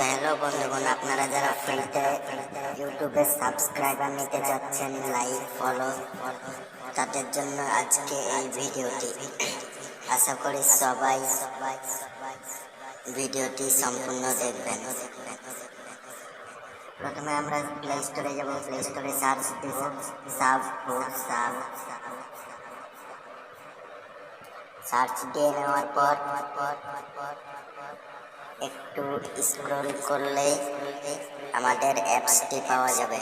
Hello বন্ধুগণ, আপনারা যারা ফ্রিতে ইউটিউবে সাবস্ক্রাইবার নিতে যাচ্ছেন, লাইক ফলো, তাদের জন্য আজকে এই ভিডিওটি। আশা করি সবাই ভিডিওটি সম্পূর্ণ দেখবেন। প্রথমে আমরা প্লে স্টোরে যাব। প্লে স্টোরে সার্চ দিব সাব ফুড সাব। সার্চ দিয়ে নেওয়ার পর একটু স্ক্রল করলে আমাদের অ্যাপসটি পাওয়া যাবে।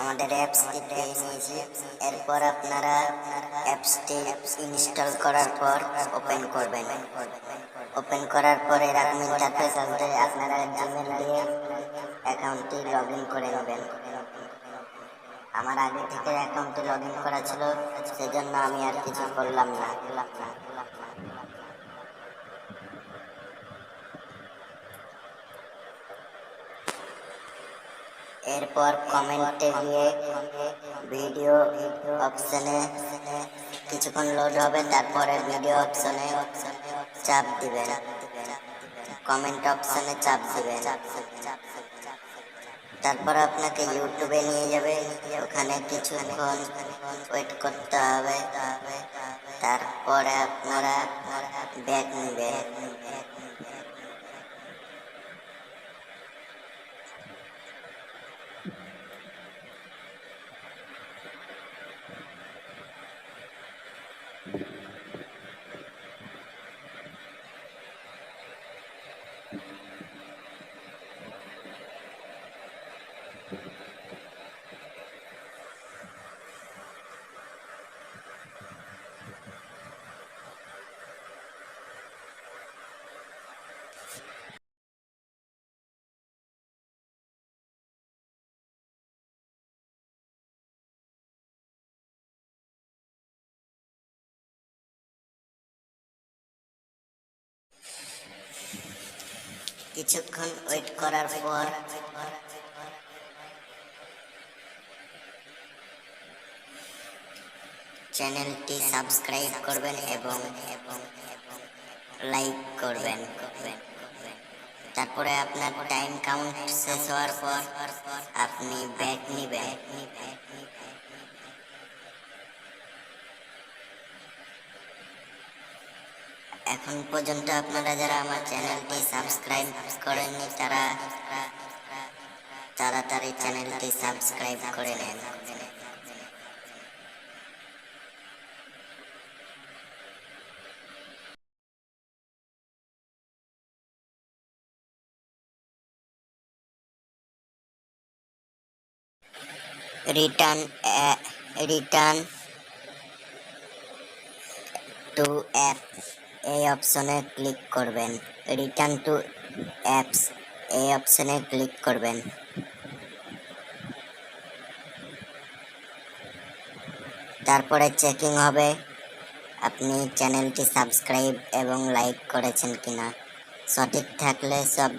আমাদের অ্যাপসটি পেয়ে নিয়েছি। এরপর আপনারা অ্যাপসটি ইনস্টল করার পর ওপেন করবেন। ওপেন করার পর এরকম ইন্টারফেস আসবে। আপনারা জিমেল দিয়ে অ্যাকাউন্টটি লগ ইন করে নেবেন। আমার আগে থেকে অ্যাকাউন্টে লগ ইন করা ছিল, সেজন্য আমি আর কিছু করলাম না। এরপর কমেন্টে গিয়ে ভিডিও অপশনে কিছুক্ষণ লোড হবে, তারপরে ভিডিও অপশনে চাপ দিবেন, কমেন্ট অপশনে চাপ দিবেন। তারপর আপনাকে ইউটিউবে নিয়ে যাবে। ওখানে কিছুক্ষণ ওয়েট করতে হবে, তারপরে আপনারা ব্যাক নেবেন। কিছুক্ষণ ওয়েট করার পর চ্যানেলটি সাবস্ক্রাইব করবেন এবং লাইক করবেন। তারপরে আপনার টাইম কাউন্ট শেষ হওয়ার পর আপনি ব্যাক নেবেন। এখন পর্যন্ত আপনারা যারা আমার চ্যানেলটি সাবস্ক্রাইব করেননি, তারা তাড়াতাড়ি চ্যানেলটি সাবস্ক্রাইব করে নেন। রিটার্ন টু অ্যাপ এই অপশনে ক্লিক করবেন। রিটার্ন টু অ্যাপস এই অপশনে ক্লিক করবেন। তারপরে চেকিং হবে আপনি চ্যানেলটি সাবস্ক্রাইব এবং লাইক করেছেন কিনা। সঠিক থাকলে সব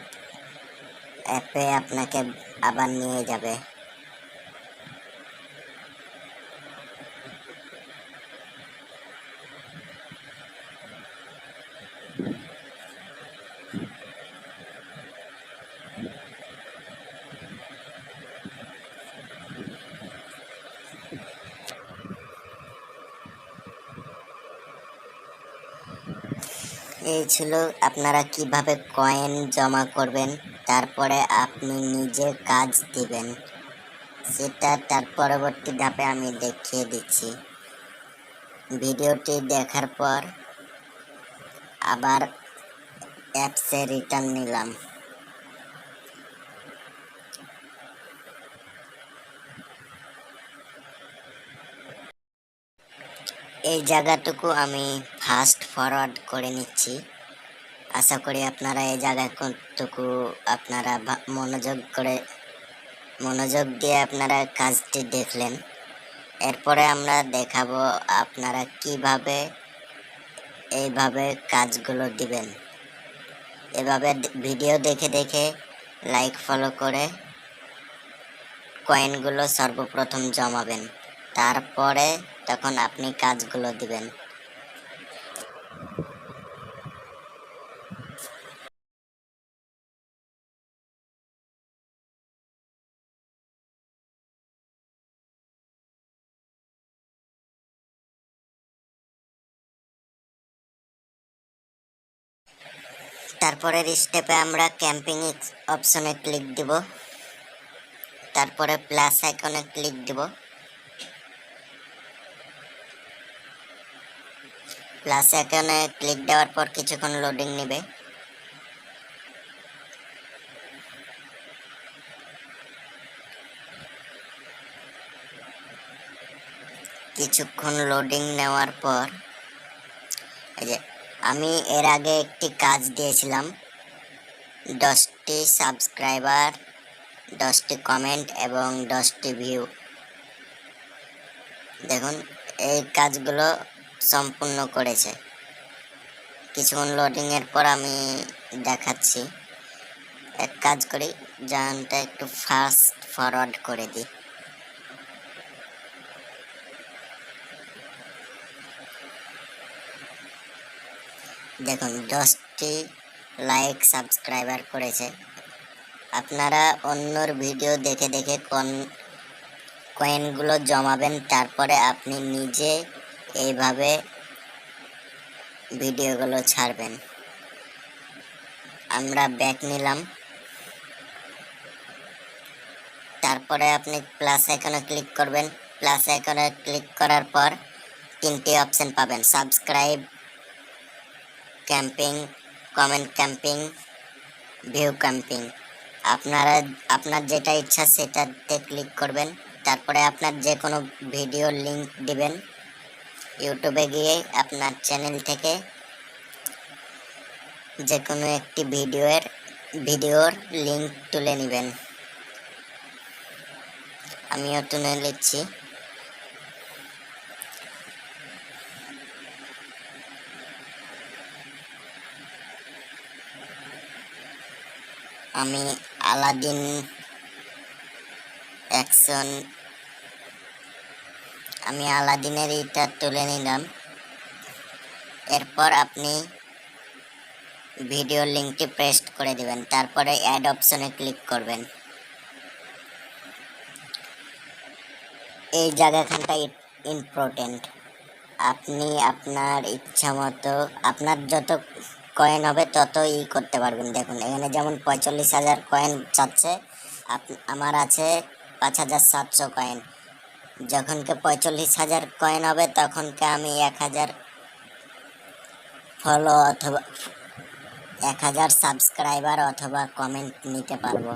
অ্যাপে আপনাকে আবার নিয়ে যাবে। এই ছিল আপনারা কিভাবে কয়েন জমা করবেন, তারপরে আপনি নিজে কাজ দিবেন। সেটা তার পরবর্তী ধাপে আমি দেখিয়ে দিচ্ছি। ভিডিওটি দেখার পর আবার অ্যাপসে রিটার্ন নিলাম। এই জায়গাটুকু আমি ফাস্ট ফরওয়ার্ড করে নিচ্ছি। আশা করি আপনারা এই জায়গাটুকু আপনারা মনোযোগ দিয়ে আপনারা কাজটি দেখলেন। এরপরে আমরা দেখাবো আপনারা কিভাবে এইভাবে কাজগুলো দিবেন। এভাবে ভিডিও দেখে দেখে লাইক ফলো করে কয়েনগুলো সর্বপ্রথম জমাবেন, তারপরে তখন আপনি কাজগুলো দিবেন। তারপরের স্টেপে আমরা ক্যাম্পিং অপশনে ক্লিক দিব, তারপরে প্লাস আইকনে ক্লিক দিব। প্লাস আইকনে ক্লিক দেওয়ার পর কিছুক্ষণ লোডিং নেবে। কিছুক্ষণ লোডিং নেওয়ার পর এই যে আমি এর আগে একটি কাজ দিয়েছিলাম, 10টি সাবস্ক্রাইবার, 10টি কমেন্ট এবং 10টি ভিউ। দেখুন এই কাজগুলো সম্পূর্ণ করেছে। কিছুক্ষণ লোডিং এর পর আমি দেখাচ্ছি। এক কাজ করি, জানটা একটু ফাস্ট ফরওয়ার্ড করে দিই। দেখুন 10টি লাইক সাবস্ক্রাইবার করেছে। আপনারা অন্যর ভিডিও দেখে দেখে কয়েনগুলো জমাবেন, তারপরে আপনি নিজে এইভাবে ভিডিওগুলো ছাড়বেন। আমরা ব্যাক নিলাম, তারপরে আপনি প্লাস আইকনে ক্লিক করবেন। প্লাস আইকনে ক্লিক করার পর 3টি অপশন পাবেন, subscribe, camping, comment camping, view camping. আপনার যেটা ইচ্ছা সেটাতে ক্লিক করবেন। তারপরে আপনার যে কোনো ভিডিও লিংক দিবেন। ইউটিউবে গিয়ে আপনার চ্যানেল থেকে যে কোনো একটি ভিডিওর লিংক তুলে নেবেন। আমিও তুলে নিচ্ছি। আমি আলাদিন অ্যাকশন, আমি আলাদিনের এটা তুলে নিলাম। এরপর আপনি ভিডিও লিংকটি পেস্ট করে দিবেন, তারপরে অ্যাড অপশনে ক্লিক করবেন। এই জায়গাখানটা ইম্পর্টেন্ট। আপনি আপনার ইচ্ছা মতো আপনার যত কয়েন হবে তত করতে পারবেন। দেখুন এখানে যেমন 45,000 কয়েন চাচ্ছে, আমার আছে 5,700 কয়েন। যখনকে 45,000 কয়েন হবে তখনকে আমি 1,000 ফলো অথবা 1,000 সাবস্ক্রাইবার অথবা কমেন্ট নিতে পারবো।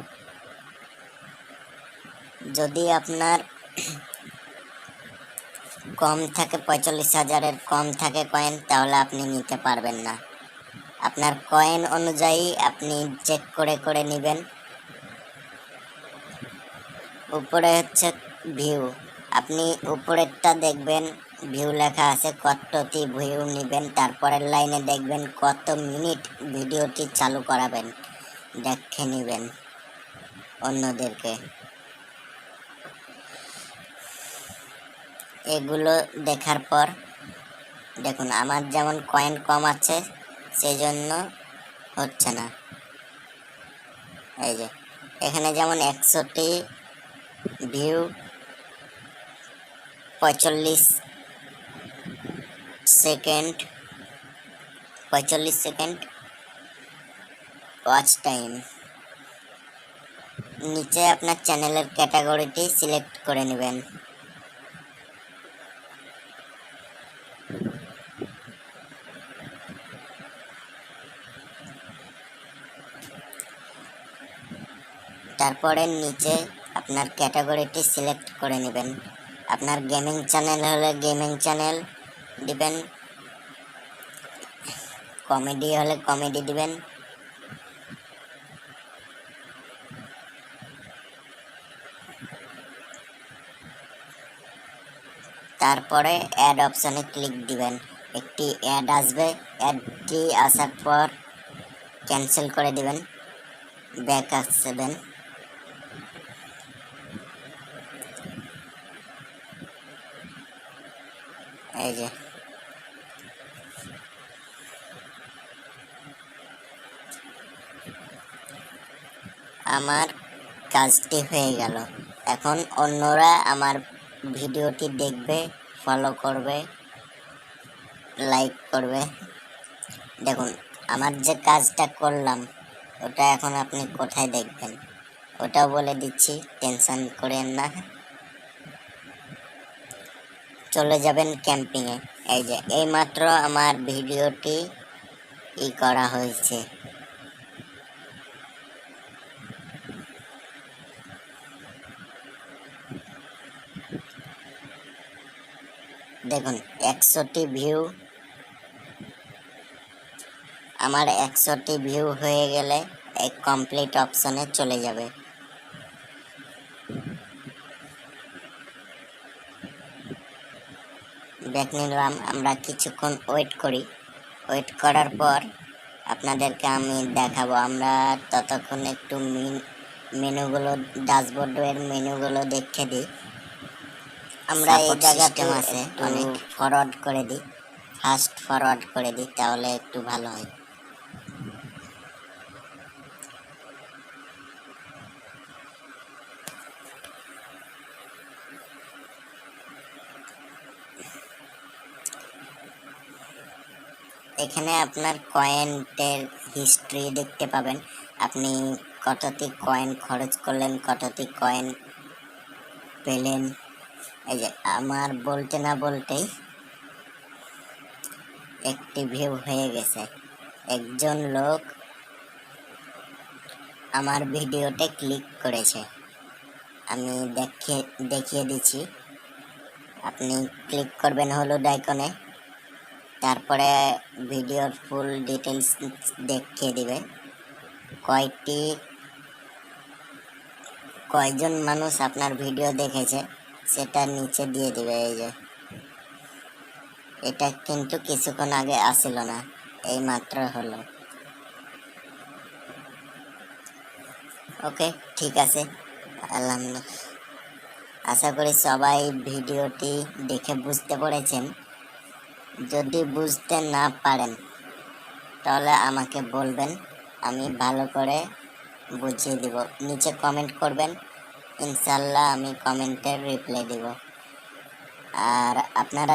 যদি আপনার কম থাকে, 45,000-এর কম থাকে কয়েন, তাহলে আপনি নিতে পারবেন না। আপনার কয়েন অনুযায়ী আপনি চেক করে করে নেবেন। উপরে হচ্ছে ভিউ, আপনি উপরেরটা দেখবেন ভিউ লেখা আছে, কতটি ভিউ নেবেন। তারপরের লাইনে দেখবেন কত মিনিট ভিডিওটি চালু করাবেন, দেখে নেবেন অন্যদেরকে। এগুলো দেখার পর দেখুন আমার যেমন কয়েন কম আছে সেই জন্য হচ্ছে না। এই যে এখানে যেমন 100টি ভিউ, 45 সেকেন্ড ওয়াচ টাইম। নিচে আপনার চ্যানেলের ক্যাটাগরিটি সিলেক্ট করে নেবেন। তারপরে নিচে আপনার ক্যাটাগরিটি সিলেক্ট করে নেবেন। আপনার গেমিং চ্যানেল হলে গেমিং চ্যানেল দিবেন, কমেডি হলে কমেডি দিবেন। তারপরে অ্যাড অপশনে ক্লিক দিবেন, একটি অ্যাড আসবে। অ্যাডটি আসার পর ক্যান্সেল করে দিবেন, ব্যাক আসবেন। এই যে আমার কাজটি হয়ে গেল। এখন অন্যরা আমার ভিডিওটি দেখবে, ফলো করবে, লাইক করবে। দেখুন আমার যে কাজটা করলাম ওটা এখন আপনি কোথায় দেখবেন ওটাও বলে দিচ্ছি, টেনশন করেন না। চলে যাবেন ক্যাম্পিংয়ে। এই যে এইমাত্র আমার ভিডিওটি করা হয়েছে। দেখুন 100টি ভিউ, আমার 100টি ভিউ হয়ে গেলে এই কমপ্লিট অপশনে চলে যাবে। ব্যাক নিলাম, আমরা কিছুক্ষণ ওয়েট করি। ওয়েট করার পর আপনাদেরকে আমি দেখাবো। আমরা ততক্ষণ একটু মেনুগুলো, ড্যাশবোর্ডের মেনুগুলো দেখে দিই। আমরা এই জায়গাতে আছে অনেক ফরওয়ার্ড করে দিই, ফাস্ট ফরওয়ার্ড করে দিই, তাহলে একটু ভালো হয়। এখানে আপনার কয়েনের হিস্ট্রি দেখতে পাবেন, আপনি কতটি কয়েন খরচ করলেন, কতটি কয়েন পেলেন। এই যে আমার বলতে না বলতেই একটি ভিউ হয়ে গেছে। একজন লোক আমার ভিডিওতে ক্লিক করেছে, আমি দেখিয়ে দিচ্ছি। আপনি ক্লিক করবেন হলুদ আইকনে, তারপরে ভিডিওর ফুল ডিটেলস দেখিয়ে দিবে, কয়জন মানুষ আপনার ভিডিও দেখেছে সেটা নিচে দিয়ে দিবে। এই যে এটা কিন্তু কিছুক্ষণ আগে আসিল না, এই মাত্র হলো। ওকে, ঠিক আছে, আলহামদুলিল্লাহ। আশা করি সবাই ভিডিওটি দেখে বুঝতে পেরেছেন। যদি বুঝতে না পারেন তাহলে আমাকে বলবেন, আমি ভালো করে বুঝিয়ে দিব। নিচে কমেন্ট করবেন, ইনশাল্লাহ আমি কমেন্টের রিপ্লাই দিব। আর আপনারা